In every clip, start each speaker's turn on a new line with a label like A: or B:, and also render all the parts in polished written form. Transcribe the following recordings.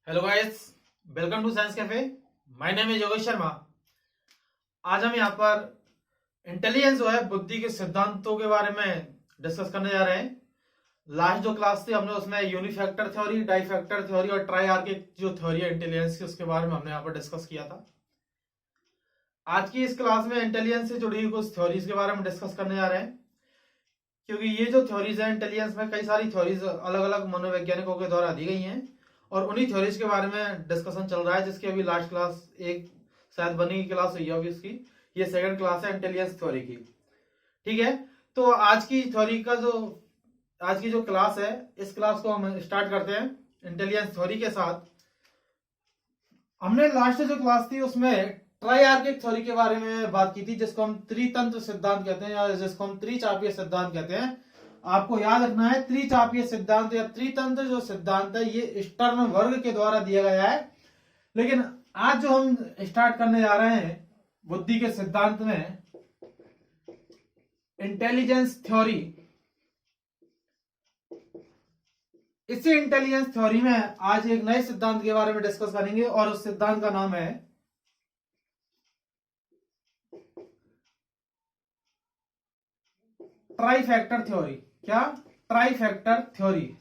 A: Hello guys, welcome to science cafe. My name is Yogesh Sharma. आज हम यहाँ पर इंटेलिजेंस जो है बुद्धि के सिद्धांतों के बारे में डिस्कस करने जा रहे हैं। लास्ट जो क्लास थी हमने उसमें यूनिफैक्टर थ्योरी, डाईफैक्टर थ्योरी और ट्राईआर्किक जो थ्योरी है इंटेलिजेंस की उसके बारे में हमने यहाँ पर डिस्कस किया था। आज की इस क्लास में इंटेलिजेंस से जुड़ी हुई कुछ थ्योरीज के बारे में डिस्कस करने जा रहे हैं, क्योंकि ये जो थ्योरीज है इंटेलिजेंस में कई सारी थ्योरीज अलग अलग मनोवैज्ञानिकों के द्वारा दी गई हैं और उन्हीं थ्योरीज के बारे में डिस्कशन चल रहा है, जिसकी अभी लास्ट क्लास एक शायद बनी क्लास हुई है अभी उसकी। ये सेकंड क्लास है इंटेलिजेंस थ्योरी की। ठीक है, तो आज की थ्योरी का जो आज की जो क्लास है इस क्लास को हम स्टार्ट करते हैं इंटेलिजेंस थ्योरी के साथ। हमने लास्ट जो क्लास थी उसमें ट्राईआर्किक थ्योरी के बारे में बात की थी, जिसको हम त्रितंत्र सिद्धांत कहते हैं या जिसको हम त्रिचापीय सिद्धांत कहते हैं। आपको याद रखना है त्रिचापीय सिद्धांत या त्रितंत्र जो सिद्धांत है ये स्टर्न वर्ग के द्वारा दिया गया है। लेकिन आज जो हम स्टार्ट करने जा रहे हैं बुद्धि के सिद्धांत में इंटेलिजेंस थ्योरी, इसी इंटेलिजेंस थ्योरी में आज एक नए सिद्धांत के बारे में डिस्कस करेंगे और उस सिद्धांत का नाम है ट्राईफैक्टर थ्योरी। क्या? ट्राईफैक्टर थ्योरी।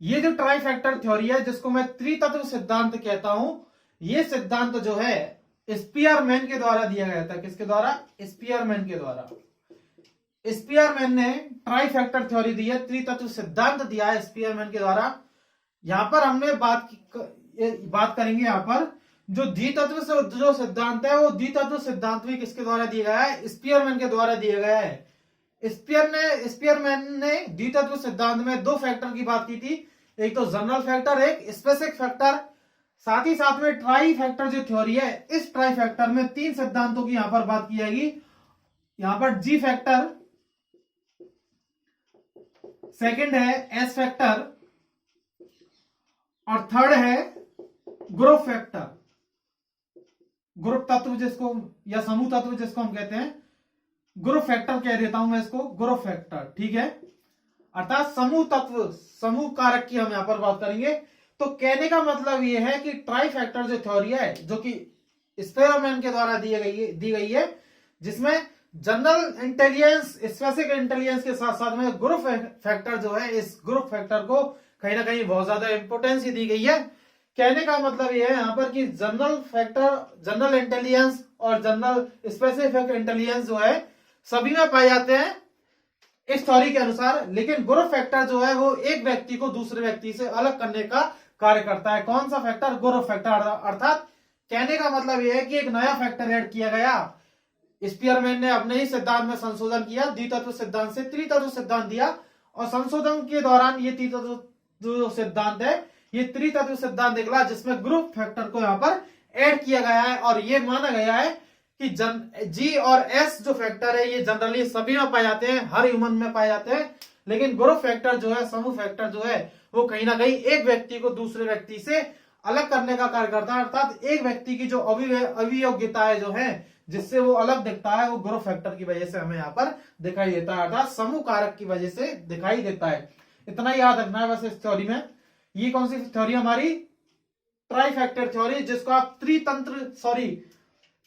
A: ये जो ट्राईफैक्टर थ्योरी है जिसको मैं त्रितत्व सिद्धांत कहता हूं, ये सिद्धांत जो है स्पीयरमैन के द्वारा दिया गया था। किसके द्वारा? स्पीयरमैन के द्वारा। स्पीयरमैन ने ट्राईफैक्टर थ्योरी दी है, त्रितत्व सिद्धांत दिया है स्पीयरमैन के द्वारा। यहां पर हमने बात करेंगे यहाँ पर जो द्वितत्व से जो सिद्धांत है वो द्वितत्व सिद्धांत भी किसके द्वारा दिया गया है? स्पीयरमैन के द्वारा दिया गया है। स्पीयरमैन ने द्वितत्व सिद्धांत में दो फैक्टर की बात की थी, एक तो जनरल फैक्टर, एक स्पेसिफिक फैक्टर। साथ ही साथ में ट्राई फैक्टर जो थ्योरी है इस ट्राई फैक्टर में तीन सिद्धांतों की यहां पर बात की जाएगी। यहां पर जी फैक्टर, सेकंड है एस फैक्टर और थर्ड है ग्रुप फैक्टर। ग्रुप तत्व जिसको या समूह तत्व जिसको हम कहते हैं, ग्रुप फैक्टर कह देता हूं मैं इसको, ग्रुप फैक्टर। ठीक है, अर्थात समूह तत्व, समूह कारक की हम यहां पर बात करेंगे। तो कहने का मतलब यह है कि ट्राई फैक्टर जो थ्योरी है जो कि स्पीयरमैन के द्वारा दी गई है, जिसमें जनरल इंटेलिजेंस, स्पेसिफिक इंटेलिजेंस के साथ साथ में ग्रुप फैक्टर जो है, इस ग्रुप फैक्टर को कहीं ना कहीं बहुत ज्यादा इंपोर्टेंस दी गई है। कहने का मतलब यह है यहां पर कि जनरल फैक्टर, जनरल इंटेलिजेंस और जनरल स्पेसिफिक इंटेलिजेंस जो है सभी में पाए जाते हैं इस थ्योरी के अनुसार। लेकिन ग्रुप फैक्टर जो है वो एक व्यक्ति को दूसरे व्यक्ति से अलग करने का कार्य करता है। कौन सा फैक्टर? Group factor. अर्थात कहने का मतलब यह है कि एक नया फैक्टर ऐड किया गया। स्पीयरमैन ने अपने ही सिद्धांत में संशोधन किया, द्वितत्व सिद्धांत से त्रितत्व सिद्धांत दिया और संशोधन के दौरान ये त्रितत्व जो सिद्धांत है ये त्रितत्व सिद्धांत निकला, जिसमें ग्रुप फैक्टर को यहां पर ऐड किया गया है। और ये माना गया है कि जी और एस जो फैक्टर है ये जनरली सभी में पाए जाते हैं, हर ह्यूमन में पाए जाते हैं। लेकिन ग्रुप फैक्टर जो है, समूह फैक्टर जो है, वो कहीं ना कहीं एक व्यक्ति को दूसरे व्यक्ति से अलग करने का कार्य करता है। अर्थात एक व्यक्ति की जो अभियोग्यताएं जो है जिससे वो अलग दिखता है, वो ग्रुप फैक्टर की वजह से हमें यहाँ पर दिखाई देता है, अर्थात समूह कारक की वजह से दिखाई देता है। इतना याद रखना है बस इस थ्योरी में। ये कौन सी थ्योरी? हमारी ट्राईफैक्टर थ्योरी, जिसको आप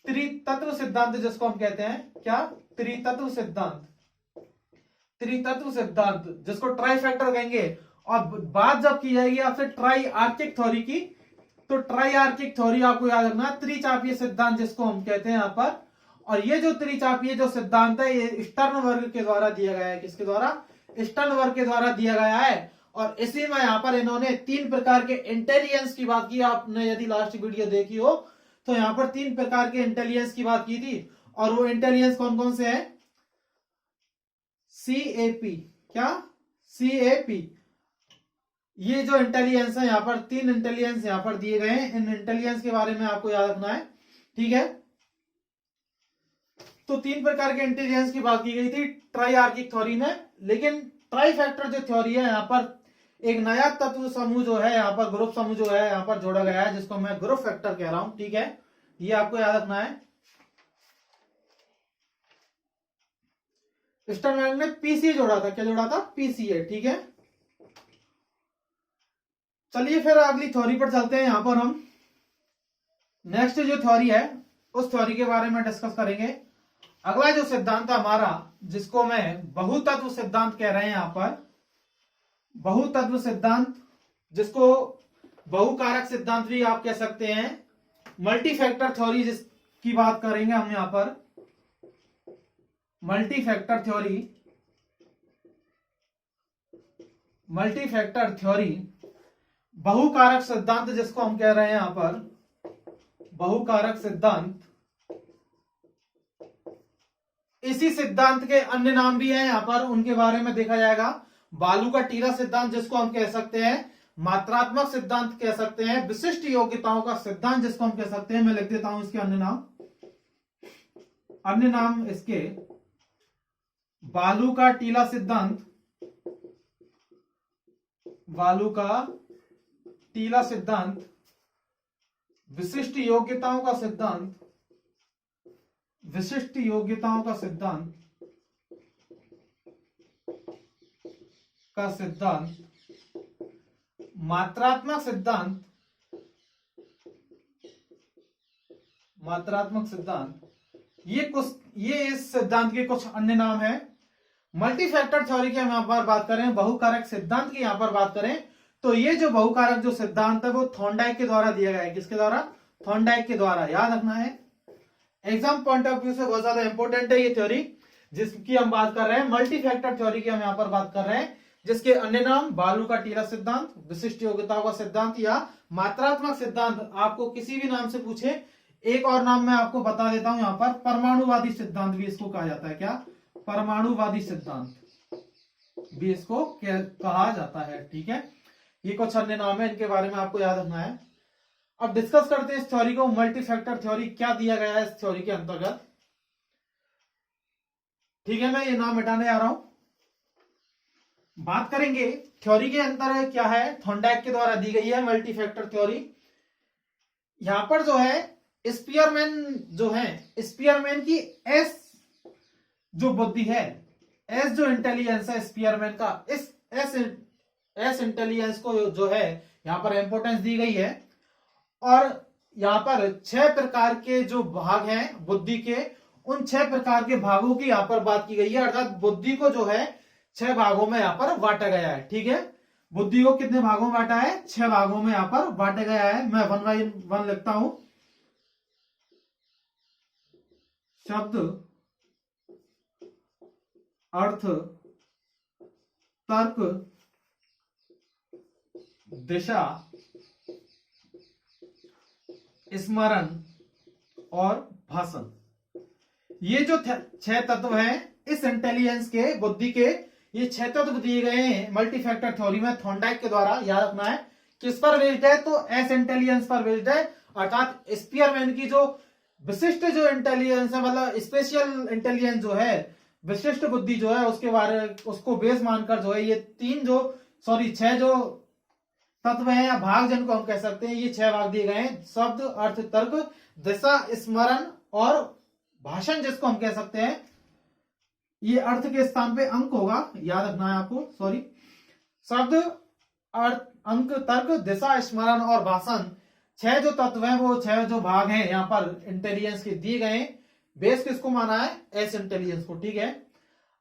A: त्रितत्व सिद्धांत जिसको हम कहते हैं। क्या? त्रितत्व सिद्धांत। त्रितत्व सिद्धांत जिसको ट्राई फैक्टर कहेंगे। और बात जब की जाएगी आपसे ट्राई आर्किक थ्योरी की, तो ट्राई आर्किक थ्योरी आपको याद रखना, त्रिचापीय सिद्धांत जिसको हम कहते हैं यहां पर। और ये जो त्रिचापीय जो सिद्धांत है ये स्टर्न वर्ग के द्वारा दिया गया है। किसके द्वारा? स्टर्न वर्ग के द्वारा दिया गया है। और इसी में यहां पर इन्होंने तीन प्रकार के इंटेलिजेंस की बात की। आपने यदि लास्ट वीडियो देखी हो तो यहां पर तीन प्रकार के इंटेलिजेंस की बात की थी। और वो इंटेलिजेंस कौन कौन से हैं? CAP। क्या? CAP। ये जो इंटेलिजेंस है यहां पर तीन इंटेलिजेंस यहां पर दिए गए हैं। इन इंटेलिजेंस के बारे में आपको याद रखना है। ठीक है, तो तीन प्रकार के इंटेलिजेंस की बात की गई थी ट्राईआर्किक थ्योरी में। लेकिन ट्राई फैक्टर जो थ्योरी है यहां पर एक नया तत्व समूह जो है यहाँ पर, ग्रुप समूह जो है यहाँ पर जोड़ा गया है, जिसको मैं ग्रुप फैक्टर कह रहा हूं। ठीक है, ये आपको याद रखना है। स्टर्नबर्ग ने पीसीए जोड़ा था। क्या जोड़ा था? पीसीए। ठीक है, चलिए फिर अगली थ्योरी पर चलते हैं। यहां पर हम नेक्स्ट जो थ्योरी है उस थ्योरी के बारे में डिस्कस करेंगे। अगला जो सिद्धांत है हमारा, जिसको मैं बहुतत्व सिद्धांत कह रहे हैं यहां पर, बहुतत्व सिद्धांत, जिसको बहुकारक सिद्धांत भी आप कह सकते हैं, मल्टी फैक्टर थ्योरी जिसकी बात करेंगे हम यहां पर, multi factor theory, multi factor theory, बहुकारक सिद्धांत जिसको हम कह रहे हैं यहां पर, बहुकारक सिद्धांत। इसी सिद्धांत के अन्य नाम भी हैं यहां पर, उनके बारे में देखा जाएगा। बालू का टीला सिद्धांत जिसको हम कह सकते हैं, मात्रात्मक सिद्धांत कह सकते हैं, विशिष्ट योग्यताओं का सिद्धांत जिसको हम कह सकते हैं। मैं लिख देता हूं इसके अन्य नाम, अन्य नाम इसके बालू का टीला सिद्धांत, बालू का टीला सिद्धांत, विशिष्ट योग्यताओं का सिद्धांत, विशिष्ट योग्यताओं का सिद्धांत, का सिद्धांत, मात्रात्मक सिद्धांत, मात्रात्मक सिद्धांत, ये इस सिद्धांत के कुछ अन्य नाम है। मल्टी फैक्टर थ्योरी की हम यहां पर बात करें, बहुकारक सिद्धांत की यहां पर बात करें, तो ये जो बहुकारक जो सिद्धांत है वो थॉर्नडाइक के द्वारा दिया गया है। किसके द्वारा? थॉर्नडाइक के द्वारा। याद रखना है, एग्जाम पॉइंट ऑफ व्यू से बहुत ज्यादा इंपॉर्टेंट है ये थ्योरी जिसकी हम बात कर रहे हैं। मल्टी फैक्टर थ्योरी की हम यहां पर बात कर रहे हैं, जिसके अन्य नाम बालू का टीला सिद्धांत, विशिष्ट योग्यताओं का सिद्धांत या मात्रात्मक सिद्धांत। आपको किसी भी नाम से पूछे, एक और नाम मैं आपको बता देता हूं यहां पर, परमाणुवादी सिद्धांत भी इसको कहा जाता है। क्या? परमाणुवादी सिद्धांत भी इसको कहा जाता है। ठीक है, ये कुछ अन्य नाम है, इनके बारे में आपको याद रखना है। अब डिस्कस करते हैं इस थ्योरी को। मल्टी फैक्टर थ्योरी क्या दिया गया है इस थ्योरी के अंतर्गत। ठीक है, मैं ये नाम मिटाने आ रहा हूं। बात करेंगे थ्योरी के अंतर्गत क्या है, थॉर्नडाइक के द्वारा दी गई है मल्टी फैक्टर थ्योरी। यहां पर जो है स्पीयरमैन जो है, स्पीयरमैन की एस जो बुद्धि है, एस जो इंटेलिजेंस है स्पीयरमैन का, इस एस इंटेलिजेंस को जो है यहां पर इंपॉर्टेंस दी गई है। और यहां पर 6 प्रकार के जो भाग हैं बुद्धि के, उन 6 प्रकार के भागों की यहां पर बात की गई है। अर्थात बुद्धि को जो है 6 भागों में यहां पर बांटा गया है। ठीक है, बुद्धि को कितने भागों में बांटा है? 6 भागों में यहां पर बांटा गया है। मैं 1 बाय 1 लिखता हूं। शब्द, अर्थ, तर्क, दिशा, स्मरण और भाषण। ये जो 6 तत्व हैं इस इंटेलिजेंस के, बुद्धि के, ये 6 तत्व दिए गए हैं मल्टी फैक्टर थ्योरी में थॉर्नडाइक के द्वारा। याद रखना है किस पर बेस्ड है, तो एस इंटेलिजेंस पर बेस्ड है। अर्थात स्पीयरमैन की जो विशिष्ट जो इंटेलिजेंस है, मतलब स्पेशल इंटेलिजेंस जो है, विशिष्ट बुद्धि जो है, उसके बारे उसको बेस मानकर जो है ये 6 जो तत्व हैं या भाग जिनको हम कह सकते हैं, ये 6 भाग दिए गए हैं। शब्द, अर्थ, तर्क, दिशा, स्मरण और भाषण जिसको हम कह सकते हैं। ये अर्थ के स्थान पे अंक होगा, याद रखना है आपको। सॉरी, शब्द, अर्थ, अंक, तर्क, दिशा, स्मरण और भाषण, 6 जो तत्व हैं, वो 6 जो भाग हैं यहां पर इंटेलिजेंस के दिए गए हैं। बेस किसको माना है? एस इंटेलिजेंस को। ठीक है,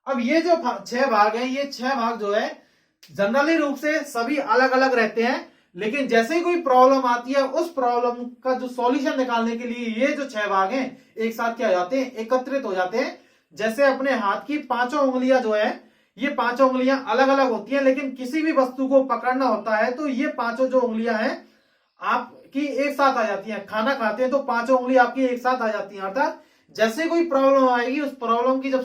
A: अब ये जो 6 भाग हैं, ये 6 भाग जो है जनरली रूप से सभी अलग अलग रहते हैं, लेकिन जैसे ही कोई प्रॉब्लम आती है, उस प्रॉब्लम का जो सॉल्यूशन निकालने के लिए ये जो 6 भाग हैं एक साथ क्या हो जाते हैं? एकत्रित हो जाते हैं। जैसे अपने हाथ की 5 उंगलियां जो है, ये 5 उंगलियां अलग अलग होती हैं, लेकिन किसी भी वस्तु को पकड़ना होता है तो ये 5 जो उंगलियां हैं आपकी एक साथ आ जाती हैं। खाना खाते हैं तो 5 उंगली आपकी एक साथ आ जाती हैं। अर्थात जैसे कोई प्रॉब्लम आएगी, उस प्रॉब्लम की जब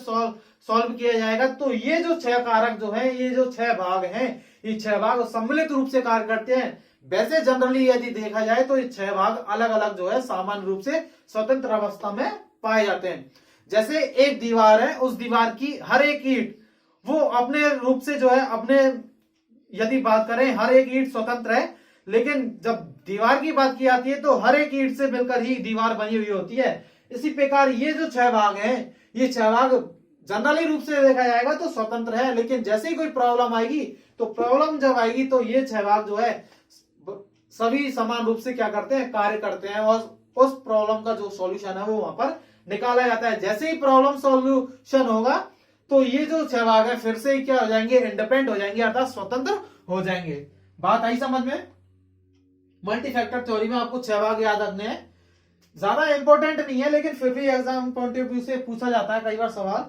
A: सॉल्व किया जाएगा, तो ये जो 6 कारक जो है, ये जो 6 भाग हैं, ये 6 भाग सम्मिलित रूप से कार्य करते हैं। वैसे जनरली यदि देखा जाए तो ये 6 भाग अलग अलग जो है सामान्य रूप से स्वतंत्र अवस्था में पाए जाते हैं। जैसे एक दीवार है, उस दीवार की हर एक ईंट वो अपने रूप से जो है, अपने यदि बात करें, हर एक ईंट स्वतंत्र है, लेकिन जब दीवार की बात की जाती है तो हर एक ईंट से मिलकर ही दीवार बनी हुई होती है। इसी प्रकार ये जो 6 भाग हैं, ये 6 भाग जनरली रूप से देखा जाएगा तो स्वतंत्र है, लेकिन जैसे ही कोई प्रॉब्लम आएगी, तो प्रॉब्लम जब आएगी तो ये 6 भाग जो है सभी समान रूप से क्या करते हैं, कार्य करते हैं और उस प्रॉब्लम का जो सॉल्यूशन है वो वहां पर निकाला जाता है। जैसे ही प्रॉब्लम सॉल्यूशन होगा तो ये जो 6 भाग है फिर से क्या हो जाएंगे, इंडिपेंडेंट हो जाएंगे, अर्थात स्वतंत्र हो जाएंगे। बात आई समझ में? मल्टी फैक्टर थ्योरी में आपको 6 भाग याद रखने हैं, ज्यादा इंपॉर्टेंट नहीं है लेकिन फिर भी एग्जाम पॉइंट ऑफ व्यू से पूछा जाता है कई बार सवाल।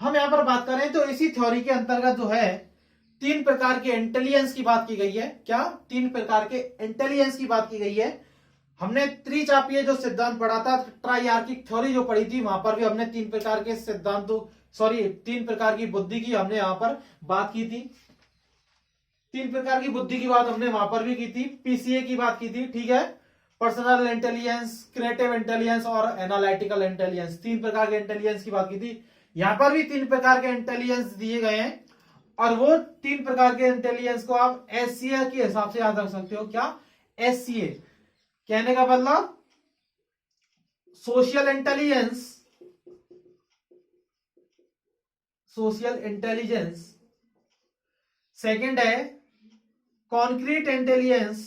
A: हम यहां पर बात करें तो इसी थ्योरी के अंतर्गत जो है 3 प्रकार के इंटेलिजेंस की बात की गई है। क्या? 3 प्रकार के इंटेलिजेंस की बात की गई है। हमने त्रिचापीय जो सिद्धांत पढ़ा था, ट्राइआर्किक थ्योरी जो पढ़ी थी, वहां पर भी हमने 3 प्रकार के सिद्धांतों 3 प्रकार की बुद्धि की हमने यहां पर बात की थी। 3 प्रकार की बुद्धि की बात हमने वहां पर भी की थी, पीसीए की बात की थी, ठीक है, पर्सनल इंटेलिजेंस, क्रिएटिव इंटेलिजेंस और एनालिटिकल इंटेलिजेंस, 3 प्रकार के इंटेलिजेंस की बात की थी। यहां पर भी 3 प्रकार के इंटेलिजेंस दिए गए हैं और वो 3 प्रकार के इंटेलिजेंस को आप एससीए के हिसाब से याद रख सकते हो। क्या? एससीए कहने का मतलब social intelligence, social intelligence. Second है कॉन्क्रीट इंटेलिजेंस,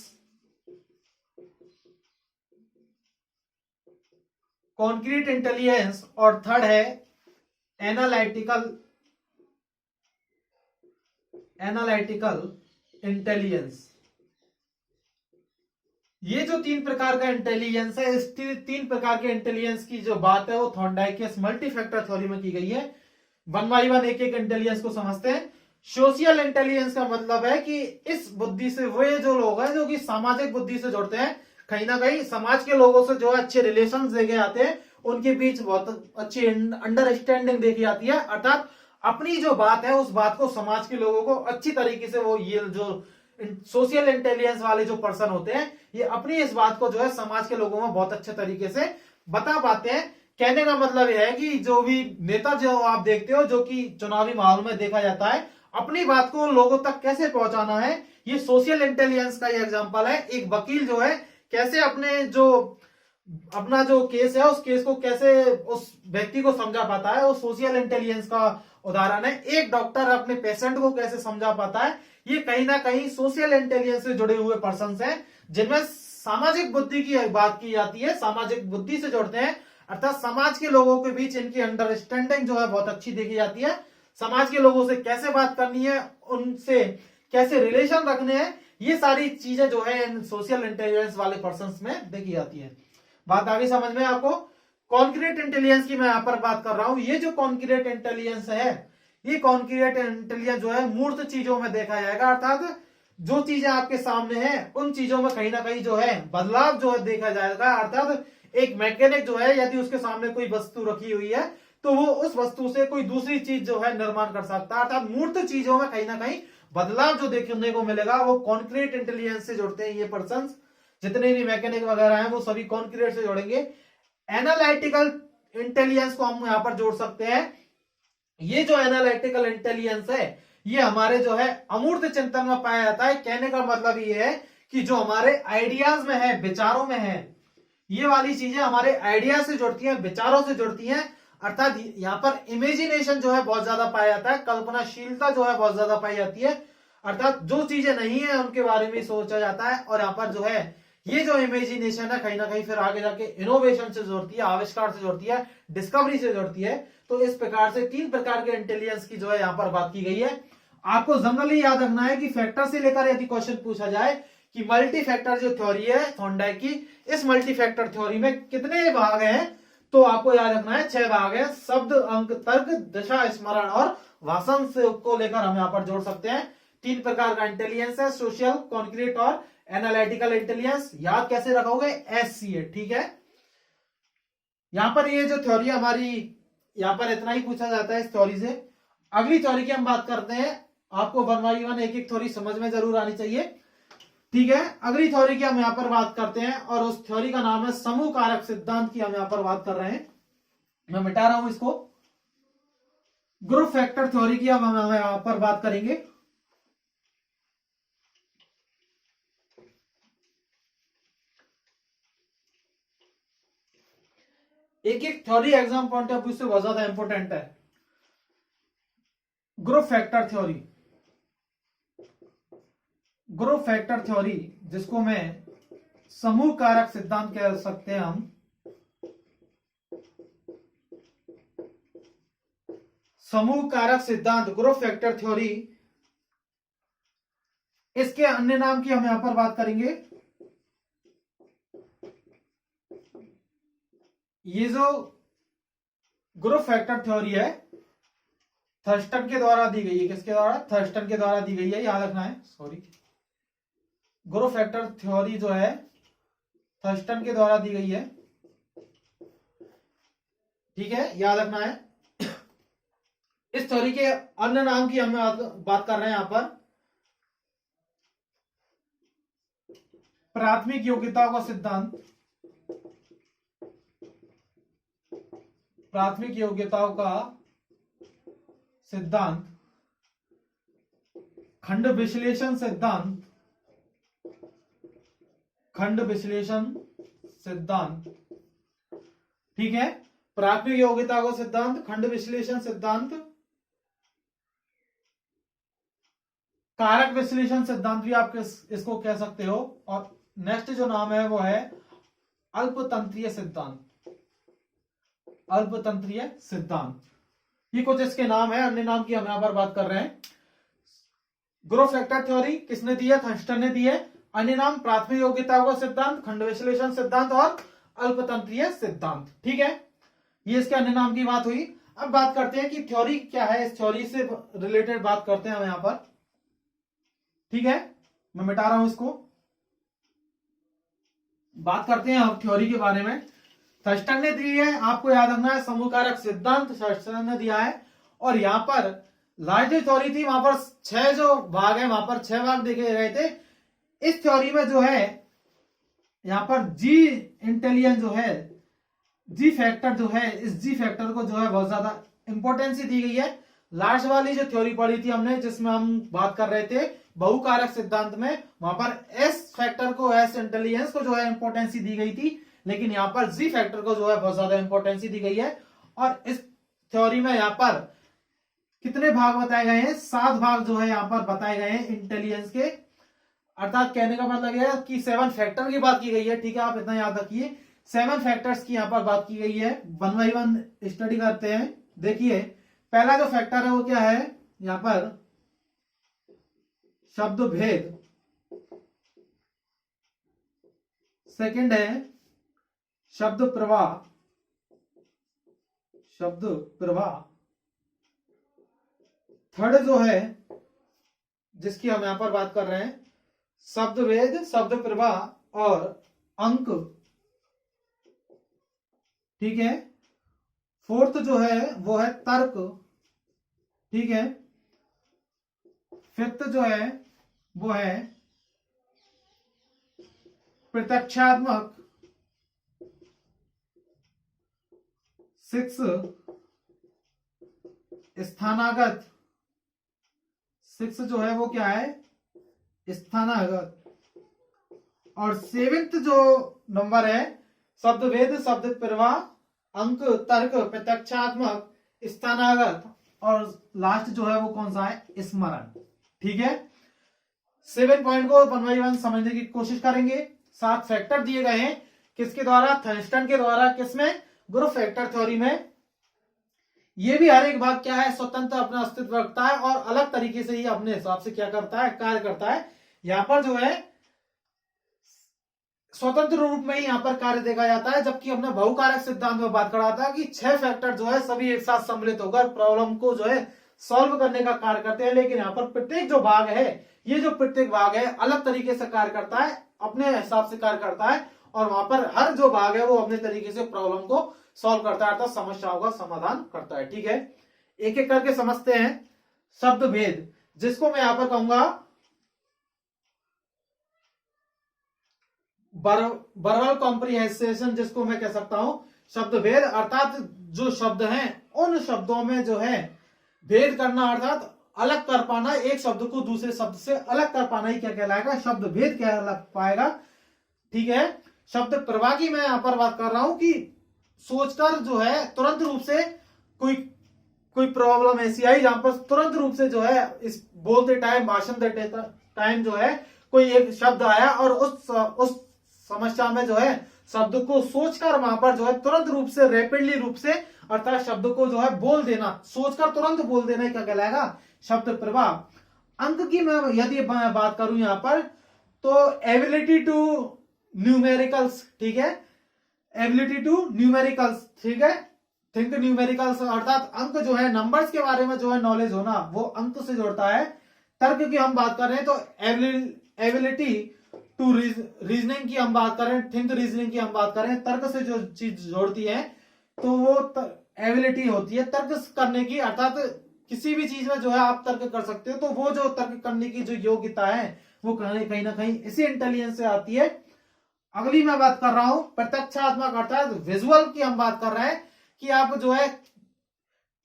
A: कॉन्क्रीट इंटेलिजेंस, और थर्ड है एनालिटिकल, एनालिटिकल इंटेलिजेंस। ये जो 3 प्रकार का इंटेलिजेंस है, इस 3 प्रकार के इंटेलिजेंस की जो बात है वो थॉर्नडाइक के मल्टी फैक्टर थ्योरी में की गई है। वन बाई वन एक एक इंटेलिजेंस को समझते हैं। सोशल इंटेलिजेंस का मतलब है कि इस बुद्धि से वे जो लोग हैं जो कि सामाजिक बुद्धि से जुड़ते हैं, कहीं ना कहीं समाज के लोगों से जो है अच्छे रिलेशन देखे जाते हैं, उनके बीच बहुत अच्छी अंडरस्टैंडिंग देखी जाती है, अर्थात अपनी जो बात है उस बात को समाज के लोगों को अच्छी तरीके से वो ये जो सोशल इंटेलिजेंस वाले जो पर्सन होते हैं ये अपनी इस बात को जो है समाज के लोगों में बहुत अच्छे तरीके से बता पाते हैं। कहने का मतलब यह है कि जो भी नेता जो आप देखते हो जो कि चुनावी माहौल में देखा जाता है, अपनी बात को लोगों तक कैसे पहुंचाना है, ये सोशल इंटेलिजेंस का ही एग्जांपल है। एक वकील जो है कैसे अपना जो केस है उस केस को कैसे उस व्यक्ति को समझा पाता है, वो सोशल इंटेलिजेंस का उदाहरण है। एक डॉक्टर अपने पेशेंट को कैसे समझा पाता है, ये कहीं ना कहीं सोशल इंटेलिजेंस से जुड़े हुए पर्सन हैं जिनमें सामाजिक बुद्धि की बात की जाती है, सामाजिक बुद्धि से जुड़ते हैं, अर्थात समाज के लोगों के बीच इनकी अंडरस्टैंडिंग जो है बहुत अच्छी देखी जाती है। समाज के लोगों से कैसे बात करनी है, उनसे कैसे रिलेशन रखने हैं, ये सारी चीजें जो है इन सोशल इंटेलिजेंस वाले पर्सन में देखी जाती है। बात आगे समझ में आपको? कॉन्क्रीट इंटेलिजेंस की मैं यहां पर बात कर रहा हूं। ये जो कॉन्क्रीट इंटेलिजेंस है, ये कॉन्क्रीट इंटेलिजेंस जो है मूर्त चीजों में देखा जाएगा, अर्थात जो चीजें आपके सामने हैं उन चीजों में कहीं ना कहीं जो है बदलाव जो है देखा जाएगा। अर्थात एक मैकेनिक जो है यदि उसके सामने कोई वस्तु रखी हुई है तो वो उस वस्तु से कोई दूसरी चीज जो है निर्माण कर सकता है, अर्थात मूर्त चीजों में कहीं ना कहीं बदलाव जो देखने को मिलेगा वो कॉन्क्रीट इंटेलिजेंस से जुड़ते हैं। ये पर्सन जितने भी मैकेनिक वगैरह हैं वो सभी कॉन्क्रीट से जुड़ेंगे। एनालिटिकल इंटेलिजेंस को हम यहां पर जोड़ सकते हैं। ये जो एनालिटिकल इंटेलिजेंस है ये हमारे जो है अमूर्त चिंतन में पाया जाता है। कहने का मतलब ये है कि जो हमारे आइडियाज में है, विचारों में है, ये वाली चीजें हमारे आइडिया से जुड़ती हैं, विचारों से जुड़ती हैं, अर्थात यहाँ पर इमेजिनेशन जो है बहुत ज्यादा पाया जाता है, कल्पनाशीलता जो है बहुत ज्यादा पाई जाती है, अर्थात जो चीजें नहीं है उनके बारे में सोचा जाता है। और यहाँ पर जो है ये जो इमेजिनेशन है कहीं ना कहीं फिर आगे जाके इनोवेशन से जोड़ती है, आविष्कार से जोड़ती है, डिस्कवरी से जोड़ती है। तो इस प्रकार से 3 प्रकार के इंटेलिजेंस की जो है यहाँ पर बात की गई है। आपको जनरली याद रखना है कि फैक्टर से लेकर यदि क्वेश्चन पूछा जाए कि मल्टी फैक्टर जो थ्योरी है थॉर्नडाइक की, इस मल्टी फैक्टर थ्योरी में कितने भाग हैं, तो आपको याद रखना है 6 भाग है। शब्द, अंक, तर्क, दशा, स्मरण और भाषण को लेकर हम यहाँ पर जोड़ सकते हैं। 3 प्रकार का इंटेलिजेंस है, सोशल, कॉन्क्रीट और एनालिटिकल इंटेलिजेंस। याद कैसे रखोगे? एससीए, ठीक है। यहां पर ये जो थ्योरी हमारी यहां पर इतना ही पूछा जाता है इस थ्योरी से। अगली थ्योरी की हम बात करते हैं। आपको वन बाई वन एक एक थ्योरी समझ में जरूर आनी चाहिए, ठीक है। अगली थ्योरी की हम यहां पर बात करते हैं और उस थ्योरी का नाम है समूह कारक सिद्धांत की हम यहां पर बात कर रहे हैं। मैं मिटा रहा हूं इसको। ग्रुप फैक्टर थ्योरी की हम यहां पर बात करेंगे। एक एक theory exam point of view से बहुत ज्यादा इंपॉर्टेंट है। Group factor theory, group factor theory, जिसको मैं समूह कारक सिद्धांत कह सकते हैं हम, समूह कारक सिद्धांत, ग्रुप फैक्टर थ्योरी, इसके अन्य नाम की हम यहां पर बात करेंगे। ये जो ग्रुप फैक्टर थ्योरी है थर्स्टन के द्वारा दी गई है। किसके द्वारा? थर्स्टन के द्वारा दी गई है, याद रखना है। सॉरी, ग्रुप फैक्टर थ्योरी जो है थर्स्टन के द्वारा दी गई है, ठीक है, याद रखना है। इस थ्योरी के अन्य नाम की हम बात कर रहे हैं यहां पर। प्राथमिक योग्यताओं का सिद्धांत, प्राथमिक योग्यताओं का सिद्धांत, खंड विश्लेषण सिद्धांत, खंड विश्लेषण सिद्धांत, ठीक है। प्राथमिक योग्यता का सिद्धांत, खंड विश्लेषण सिद्धांत, कारक विश्लेषण सिद्धांत भी आप इसको कह सकते हो। और नेक्स्ट जो नाम है वो है अल्पतंत्रीय सिद्धांत, अल्पतंत्रीय सिद्धांत। ये कुछ इसके नाम है, अन्य नाम की हम यहां पर बात कर रहे हैं। ग्रुप फैक्टर थ्योरी किसने दी है? थर्स्टन ने दी है। अन्य नाम प्राथमिक योग्यताओं का सिद्धांत, खंड विश्लेषण सिद्धांत और अल्पतंत्रीय सिद्धांत, ठीक है। ये इसके अन्य नाम की बात हुई। अब बात करते हैं कि थ्योरी क्या है, इस थ्योरी से रिलेटेड बात करते हैं हम यहां पर, ठीक है। मैं मिटा रहा हूं इसको, बात करते हैं हम थ्योरी के बारे में। थर्स्टन ने दी है, आपको याद रखना है, समूह कारक सिद्धांत थर्स्टन ने दिया है। और यहां पर लार्ज थ्योरी थी, वहां पर 6 जो भाग है, वहां पर 6 भाग देखे गए थे। इस थ्योरी में जो है यहां पर जी इंटेलिजेंस जो है, जी फैक्टर जो है, इस जी फैक्टर को जो है बहुत ज्यादा इंपॉर्टेंस दी गई है। लास्ट वाली जो थ्योरी पढ़ी थी हमने, जिसमें हम बात कर रहे थे बहुकारक सिद्धांत में, वहां पर एस फैक्टर को, एस इंटेलिजेंस को जो है इंपॉर्टेंस दी गई थी, लेकिन यहां पर जी फैक्टर को जो है बहुत ज्यादा इंपॉर्टेंस दी गई है। और इस थ्योरी में यहां पर कितने भाग बताए गए हैं? 7 भाग जो है यहां पर बताए गए हैं इंटेलिजेंस के। अर्थात कहने का मतलब यह है कि 7 फैक्टर की बात की गई है, ठीक है, आप इतना याद रखिए। 7 फैक्टर्स की यहां पर बात की गई है। 1 बाई 1 स्टडी करते हैं। देखिए, पहला जो फैक्टर है वो क्या है? यहां पर शब्द भेद, सेकंड है शब्द प्रवाह, शब्द प्रवाह, थर्ड जो है जिसकी हम यहां पर बात कर रहे हैं, शब्द भेद, शब्द प्रवाह और अंक, ठीक है। फोर्थ जो है वो है तर्क, ठीक है। फिफ्थ जो है वो है प्रत्यक्षात्मक, 6 स्थानागत, 6 जो है वो क्या है? स्थानागत। और 7th जो नंबर है शब्द भेद, शब्द प्रवाह, अंक, तर्क, प्रत्यक्षात्मक, स्थानागत, और लास्ट जो है वो कौन सा है? स्मरण, ठीक है। 7 पॉइंट को 1 बाई 1 समझने की कोशिश करेंगे। 7 फैक्टर दिए गए हैं, किसके द्वारा? थर्स्टन के द्वारा। किसमें? ग्रुप फैक्टर थ्योरी में। ये भी हर एक भाग क्या है? स्वतंत्र अपना अस्तित्व रखता है और अलग तरीके से ही अपने हिसाब से क्या करता है? कार्य करता है। यहां पर जो है स्वतंत्र रूप में ही यहां पर कार्य देखा जाता है, जबकि हमने बहुकारक सिद्धांत में बात करा था कि 6 फैक्टर जो है सभी एक साथ सम्मिलित होकर प्रॉब्लम को जो है सॉल्व करने का कार्य करते हैं। लेकिन यहाँ पर प्रत्येक जो भाग है, ये जो प्रत्येक भाग है अलग तरीके से कार्य करता है, अपने हिसाब से कार्य करता है, और वहां पर हर जो भाग है वो अपने तरीके से प्रॉब्लम को सॉल्व करता है, अर्थात समस्याओं का समाधान करता है, ठीक है। एक एक करके समझते हैं। शब्द भेद, जिसको मैं यहां पर कहूंगा वर्बल कॉम्प्रिहेंशन, जिसको मैं कह सकता हूं शब्द भेद, अर्थात जो शब्द हैं उन शब्दों में जो है भेद करना, अर्थात अलग कर पाना, एक शब्द को दूसरे शब्द से अलग कर पाना ही क्या कहलाएगा? शब्द भेद कहला पाएगा, ठीक है। शब्द प्रवाह की मैं यहां पर बात कर रहा हूं कि सोचकर जो है तुरंत रूप से कोई प्रॉब्लम ऐसी आई जहां पर तुरंत रूप से जो है इस बोलते टाइम, भाषण देते टाइम जो है कोई एक शब्द आया और उस समस्या में जो है शब्द को सोचकर वहां पर जो है तुरंत रूप से रैपिडली रूप से अर्थात शब्द को जो है बोल देना, सोचकर तुरंत बोल देना क्या कहलाएगा, शब्द प्रवाह। अंक की मैं यदि बात करूं यहां पर तो एबिलिटी टू न्यूमेरिकल्स, ठीक है, एबिलिटी टू न्यूमेरिकल्स, ठीक है, थिंक न्यूमेरिकल्स अर्थात अंक जो है नंबर्स के बारे में जो है नॉलेज होना वो अंक से जोड़ता है। तर्क की हम बात कर रहे हैं तो एबिलिटी टू रीजनिंग की हम बात करें, थिंक रीजनिंग की हम बात करें, तर्क से जो चीज जोड़ती है तो वो एबिलिटी होती है तर्क करने की, अर्थात किसी भी चीज में जो है आप तर्क कर सकते हो, तो वो जो तर्क करने की जो योग्यता है वो कहीं ना कहीं इसी इंटेलिजेंस से आती है। अगली मैं बात कर रहा हूं प्रत्यक्षात्मक अर्थात विजुअल की हम बात कर रहे हैं कि आप जो है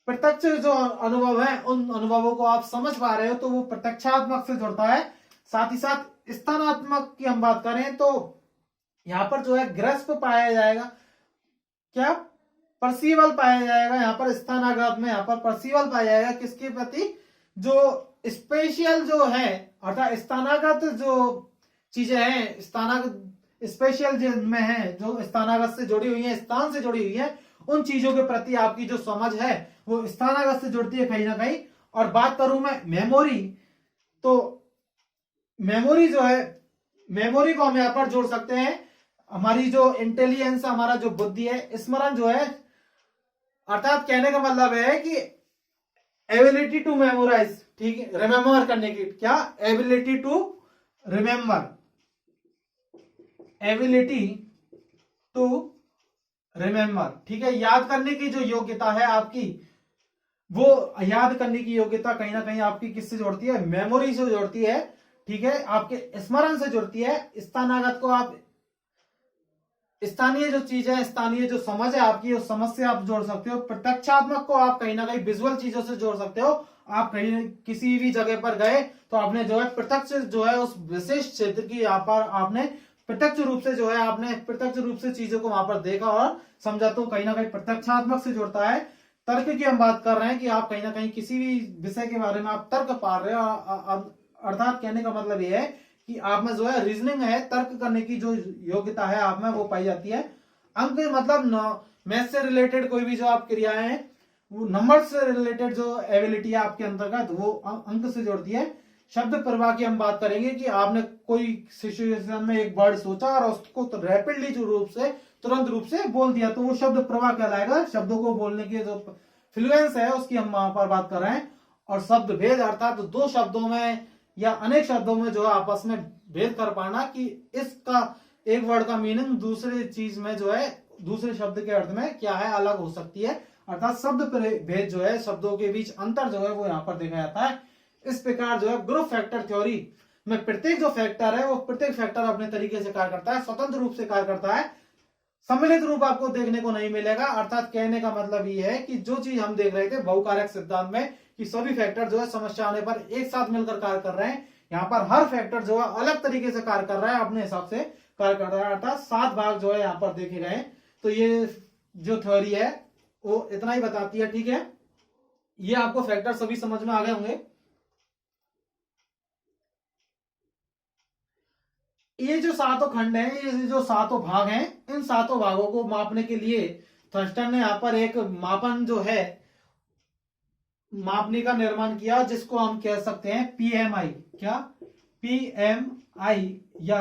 A: प्रत्यक्ष जो अनुभव है उन अनुभवों को आप समझ पा रहे हो तो वो प्रत्यक्षात्मक से जुड़ता है। साथ ही साथ स्थानात्मक की हम बात करें तो यहां पर जो है ग्रस्प पाया जाएगा, क्या परसीवल पाया जाएगा, यहाँ पर स्थानागत में यहाँ पर परसीवल पाया जाएगा किसके प्रति, जो स्पेशल जो है अर्थात स्थानागत जो चीजें हैं, स्थानागत स्पेशल जिनमें है जो स्थानागत से जुड़ी हुई है, स्थान से जुड़ी हुई है, उन चीजों के प्रति आपकी जो समझ है वो स्थानागत से जुड़ती है कहीं ना कहीं। और बात करूं मैं मेमोरी तो मेमोरी जो है, मेमोरी को हम यहां पर जोड़ सकते हैं हमारी जो इंटेलिजेंस, हमारा जो बुद्धि है, स्मरण जो है, अर्थात कहने का मतलब है कि एबिलिटी टू मेमोराइज, ठीक है, रिमेम्बर करने की, क्या ability to remember, ability to remember, ठीक है, याद करने की जो योग्यता है आपकी, वो याद करने की योग्यता कहीं ना कहीं आपकी किससे जोड़ती है, मेमोरी से जोड़ती है, ठीक है, आपके स्मरण से जुड़ती है। स्थानागत को आप स्थानीय जो चीज है, स्थानीय जो समझ है आपकी, उस समझ से आप जोड़ सकते हो। प्रत्यक्षात्मक को आप कहीं ना कहीं विजुअल चीजों से जोड़ सकते हो। आप कहीं किसी भी जगह पर गए तो आपने जो है प्रत्यक्ष जो है उस विशेष क्षेत्र की यहाँ पर आपने प्रत्यक्ष रूप से जो है आपने प्रत्यक्ष रूप से चीजों को वहां पर देखा और समझा, तो कहीं ना कहीं प्रत्यक्षात्मक से जुड़ता है। तर्क की हम बात कर रहे हैं कि आप कहीं ना कहीं किसी भी विषय के बारे में आप तर्क पा रहे हो, अर्थात कहने का मतलब यह है कि आप में जो है रीजनिंग है, तर्क करने की जो योग्यता है आप में वो पाई जाती है। अंक मतलब मैथ से रिलेटेड कोई भी जो आप क्रियाएं हैं, वो नंबर से रिलेटेड जो एबिलिटी है आपके अंतर्गत वो अंक से जोड़ती है। शब्द प्रवाह की हम बात करेंगे कि आपने कोई सिचुएशन में एक वर्ड सोचा और उसको तो रैपिडली जो रूप से तुरंत रूप से बोल दिया, तो वो शब्द प्रवाह कहलाएगा। शब्दों को बोलने की जो फ्लुएंस है उसकी हम वहां पर बात कर रहे हैं। और शब्द भेद अर्थात दो शब्दों में या अनेक शब्दों में जो है आपस में भेद कर पाना कि इसका एक वर्ड का मीनिंग दूसरे चीज में जो है दूसरे शब्द के अर्थ में क्या है अलग हो सकती है, अर्थात शब्द भेद जो है शब्दों के बीच अंतर जो है वो यहाँ पर देखा जाता है। इस प्रकार जो है ग्रुप फैक्टर थ्योरी में प्रत्येक जो फैक्टर है वो प्रत्येक फैक्टर अपने तरीके से कार्य करता है, स्वतंत्र रूप से कार्य करता है, सम्मिलित रूप आपको देखने को नहीं मिलेगा। अर्थात कहने का मतलब ये है कि जो चीज हम देख रहे थे बहुकारक सिद्धांत में कि सभी फैक्टर जो है समस्या आने पर एक साथ मिलकर कार्य कर रहे हैं, यहाँ पर हर फैक्टर जो है अलग तरीके से कार्य कर रहा है, अपने हिसाब से कार्य कर रहा है, अर्थात 7 भाग जो है यहाँ पर देखे गए। तो ये जो थ्योरी है वो इतना ही बताती है, ठीक है। ये आपको फैक्टर सभी समझ में आ गए होंगे। ये जो 7 खंड है, ये जो 7 भाग हैं, इन 7 भागों को मापने के लिए थर्स्टन ने यहाँ पर एक मापन जो है मापनी का निर्माण किया जिसको हम कह सकते हैं पीएमआई, क्या पीएमआई या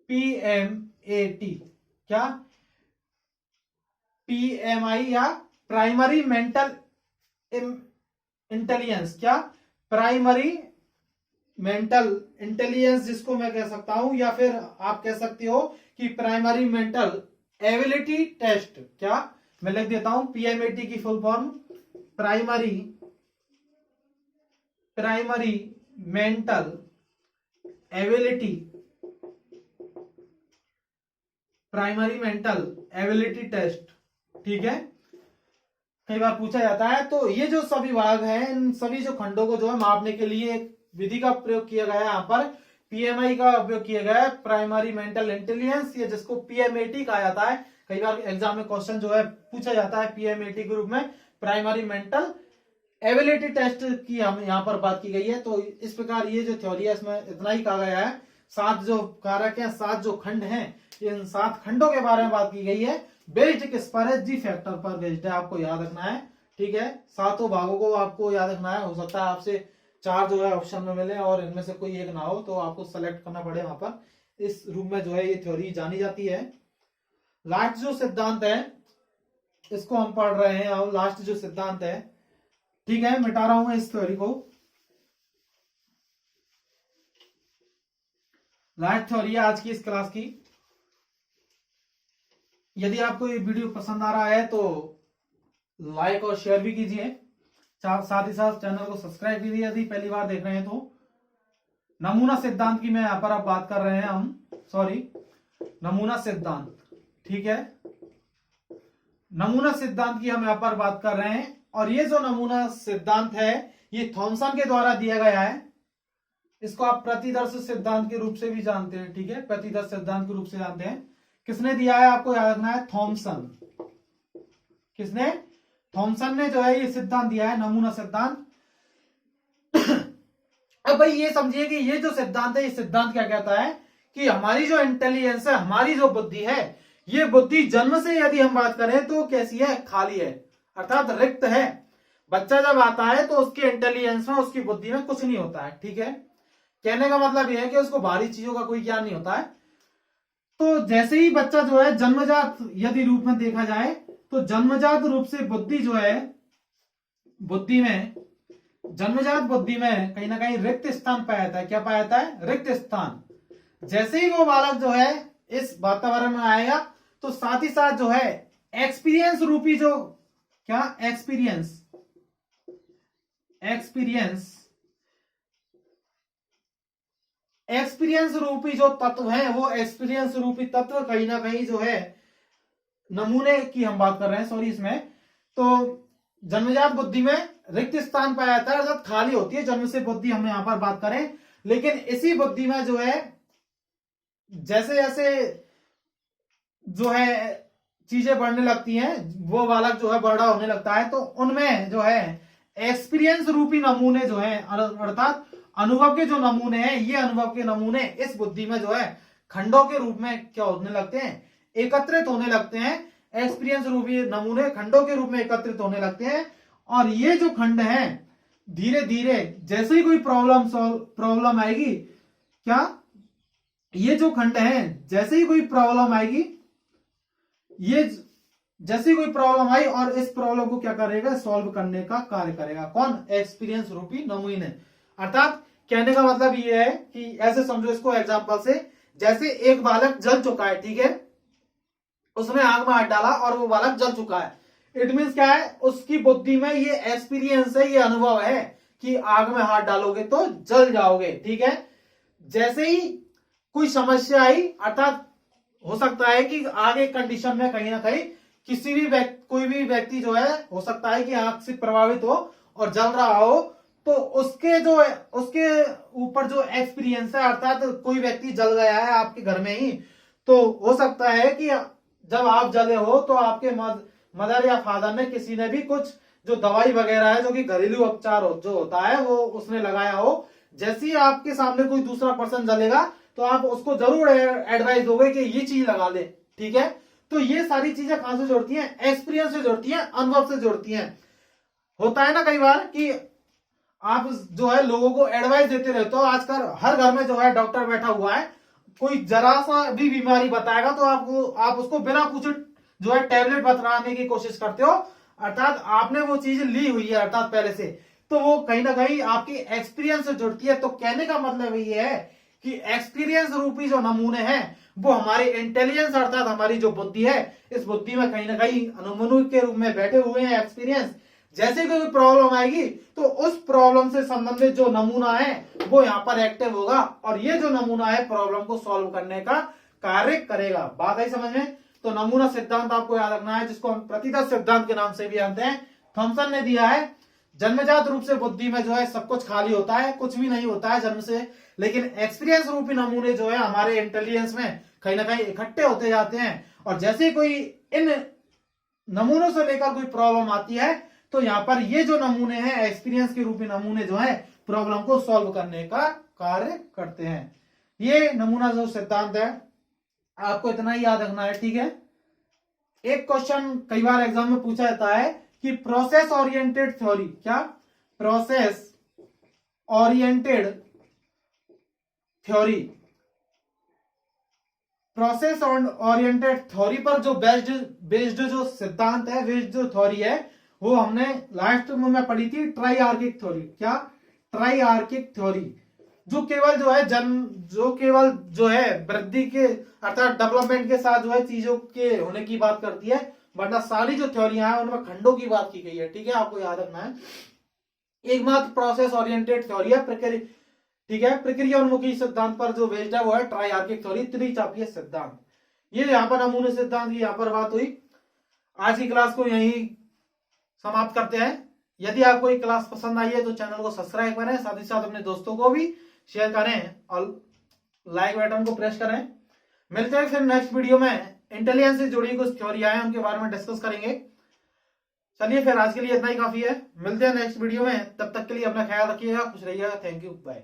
A: पीएमएटी, क्या पीएमआई या प्राइमरी मेंटल इंटेलिजेंस, क्या प्राइमरी मेंटल इंटेलिजेंस जिसको मैं कह सकता हूं, या फिर आप कह सकते हो कि प्राइमरी मेंटल एबिलिटी टेस्ट। क्या मैं लिख देता हूं पीएमएटी की full form primary mental ability, primary mental ability test, ठीक है, कई बार पूछा जाता है। तो ये जो सभी भाग हैं, इन सभी जो खंडों को जो है मापने के लिए एक विधि का प्रयोग किया गया है, यहाँ पर पीएमआई का उपयोग किया गया है, प्राइमरी मेंटल इंटेलिजेंस, या जिसको पीएमएटी कहा जाता है। कई बार एग्जाम में क्वेश्चन जो है पूछा जाता है पीएमएटी के रूप में, प्राइमरी मेंटल एबिलिटी टेस्ट की हम यहाँ पर बात की गई है। तो इस प्रकार ये जो थ्योरी है इसमें इतना ही कहा गया है। 7 जो कारक हैं, 7 जो खंड हैं, इन 7 खंडों के बारे में बात की गई है। बेस्ड किस पर है? जी फैक्टर पर बेस्ड है, आपको याद रखना है। ठीक है, 7 भागों को आपको याद रखना है। हो सकता है आपसे 4 जो है ऑप्शन में मिले और इनमें से कोई एक ना हो, तो आपको सेलेक्ट करना पड़े वहां पर। इस रूप में जो है ये थ्योरी जानी जाती है। लास्ट जो सिद्धांत है इसको हम पढ़ रहे हैं। और लास्ट जो सिद्धांत है, ठीक है, मिटा रहा हूं मैं इस थ्योरी को। लास्ट थ्योरी है आज की इस क्लास की। यदि आपको ये वीडियो पसंद आ रहा है तो लाइक और शेयर भी कीजिए, साथ ही साथ चैनल को सब्सक्राइब कीजिए यदि पहली बार देख रहे हैं तो। नमूना सिद्धांत की मैं यहां पर अब बात कर रहे हैं हम, सॉरी, नमूना सिद्धांत। ठीक है, नमूना सिद्धांत की हम यहां पर बात कर रहे हैं। और ये जो नमूना सिद्धांत है ये थॉमसन के द्वारा दिया गया है। इसको आप प्रतिदर्श सिद्धांत के रूप से भी जानते हैं। ठीक है, प्रतिदर्श सिद्धांत के रूप से जानते हैं। किसने दिया है आपको याद रखना है? थॉमसन। किसने? थॉमसन ने जो है ये सिद्धांत दिया है, नमूना सिद्धांत। अब भाई ये समझिए कि ये जो सिद्धांत है, ये सिद्धांत क्या कहता है कि हमारी जो इंटेलिजेंस है, हमारी जो बुद्धि है, ये बुद्धि जन्म से यदि हम बात करें तो कैसी है? खाली है, अर्थात रिक्त है। बच्चा जब आता है तो उसके इंटेलिजेंस में, उसकी बुद्धि में कुछ नहीं होता है। ठीक है, कहने का मतलब यह है कि उसको बाहरी चीजों का कोई ज्ञान नहीं होता है। तो जैसे ही बच्चा जो है जन्मजात यदि रूप में देखा जाए तो जन्मजात रूप से बुद्धि जो है, बुद्धि में, जन्मजात बुद्धि में कहीं ना कहीं रिक्त स्थान पाया जाता है। क्या पाया जाता है? रिक्त स्थान। जैसे ही वो बालक जो है इस वातावरण में आएगा तो साथ ही साथ जो है एक्सपीरियंस रूपी जो, क्या? एक्सपीरियंस, एक्सपीरियंस, एक्सपीरियंस रूपी जो तत्व है, वो एक्सपीरियंस रूपी तत्व कहीं ना कहीं जो है, नमूने की हम बात कर रहे हैं, सॉरी, इसमें तो जन्मजात बुद्धि में रिक्त स्थान पाया जाता है, अर्थात खाली होती है। जन्म से बुद्धि हम यहां पर बात करें, लेकिन इसी बुद्धि में जो है जैसे जैसे जो है चीजें बढ़ने लगती हैं, वो बालक जो है बड़ा होने लगता है, तो उनमें जो है एक्सपीरियंस रूपी नमूने जो है, अर्थात अनुभव के जो नमूने हैं, ये अनुभव के नमूने इस बुद्धि में जो है खंडों के रूप में क्या होने लगते हैं? एकत्रित होने लगते हैं। एक्सपीरियंस रूपी नमूने खंडों के रूप में एकत्रित होने लगते हैं। और ये जो खंड है धीरे धीरे जैसे ही कोई प्रॉब्लम आएगी, क्या? ये जो खंड है जैसे ही कोई प्रॉब्लम आएगी, ये जैसे ही कोई प्रॉब्लम आई और इस प्रॉब्लम को क्या करेगा? सॉल्व करने का कार्य करेगा। कौन? एक्सपीरियंस रूपी नमूने। अर्थात कहने का मतलब ये है कि ऐसे समझो इसको एग्जांपल से, जैसे एक बालक जल चुका है, ठीक है, उसने आग में हाथ डाला और वो बालक जल चुका है। इट मीन्स क्या है? उसकी बुद्धि में ये एक्सपीरियंस है, ये अनुभव है कि आग में हाथ डालोगे तो जल जाओगे। ठीक है, जैसे ही कोई समस्या आई, अर्थात हो सकता है कि आगे कंडीशन में कहीं ना कहीं किसी भी कोई भी व्यक्ति जो है, हो सकता है कि आग से प्रभावित हो और जल रहा हो, तो उसके ऊपर जो एक्सपीरियंस है, अर्थात कोई व्यक्ति जल गया है आपके घर में ही, तो हो सकता है कि जब आप जले हो तो आपके मदर या फादर ने, किसी ने भी कुछ जो दवाई वगैरह है, जो कि घरेलू उपचार जो होता है, वो उसने लगाया हो। जैसे ही आपके सामने कोई दूसरा पर्सन जलेगा तो आप उसको जरूर एडवाइस दोगे कि ये चीज लगा ले। ठीक है, तो ये सारी चीजें कहां से जुड़ती हैं? एक्सपीरियंस से जुड़ती हैं, अनुभव से जुड़ती हैं। होता है ना कई बार कि आप जो है लोगों को एडवाइस देते रहते हो। आजकल हर घर में जो है डॉक्टर बैठा हुआ है, कोई जरा सा भी बीमारी बताएगा तो आप उसको बिना पूछे जो है टैबलेट बताने की कोशिश करते हो, अर्थात आपने वो चीज ली हुई है अर्थात पहले से, तो वो कहीं ना कहीं आपकी एक्सपीरियंस से जुड़ती है। तो कहने का मतलब ये है कि एक्सपीरियंस रूपी जो नमूने हैं वो हमारी इंटेलिजेंस, अर्थात हमारी जो बुद्धि है, इस बुद्धि में कहीं ना कहीं अनुमनु के रूप में बैठे हुए हैं एक्सपीरियंस। जैसे कोई प्रॉब्लम आएगी तो उस प्रॉब्लम से संबंधित जो नमूना है वो यहाँ पर एक्टिव होगा और ये जो नमूना है प्रॉब्लम को सॉल्व करने का कार्य करेगा। बात आई समझ में? तो नमूना सिद्धांत आपको याद रखना है, जिसको हम प्रतिदर्श सिद्धांत के नाम से भी जानते हैं। थॉमसन ने दिया है जन्मजात रूप से बुद्धि में जो है सब कुछ खाली होता है, कुछ भी नहीं होता है जन्म से, लेकिन एक्सपीरियंस रूपी नमूने जो है हमारे इंटेलिजेंस में कहीं ना कहीं इकट्ठे होते जाते हैं। और जैसे कोई इन नमूनों से लेकर कोई प्रॉब्लम आती है तो यहाँ पर ये जो नमूने हैं एक्सपीरियंस के रूप में नमूने जो है प्रॉब्लम को सॉल्व करने का कार्य करते हैं। ये नमूना जो सिद्धांत है आपको इतना ही याद रखना है, ठीक है। एक क्वेश्चन कई बार एग्जाम में पूछा जाता है कि प्रोसेस ओरिएंटेड थ्योरी, क्या process oriented theory, process oriented theory पर जो बेस्ड जो सिद्धांत है, बेस्ड जो थ्योरी है वो हमने लास्ट में मैं पढ़ी थी ट्राइआर्किक थ्योरी। क्या ट्राइआर्किक थ्योरी, जो केवल जो है वृद्धि के अर्थात डेवलपमेंट के साथ जो है चीजों के होने की बात करती है, वरना सारी जो थ्योरियां हैं उनमें खंडों की बात की गई है, ठीक है, आपको याद रखना है। एकमात्र प्रोसेस ओरिएंटेड थ्योरी है प्रक्रिया, ठीक है, प्रक्रिया उन्मुखी सिद्धांत पर जो बेस्ड है वो है ट्राइआर्किक थ्योरी, त्रिचापीय सिद्धांत। ये यहाँ पर नमूने सिद्धांत की यहाँ पर बात हुई। आज की क्लास को यहीं समाप्त करते हैं। यदि आपको ये क्लास पसंद आई है तो चैनल को सब्सक्राइब करें, साथ ही साथ अपने दोस्तों को भी शेयर करें और लाइक बटन को प्रेस करें। मिलते हैं फिर नेक्स्ट वीडियो में, इंटेलिजेंस से जुड़ी कुछ थ्योरियां हैं उनके बारे में डिस्कस करेंगे। चलिए फिर आज के लिए इतना ही काफी है, मिलते हैं नेक्स्ट वीडियो में, तब तक के लिए अपना ख्याल रखिएगा, खुश रहिएगा, थैंक यू, बाय।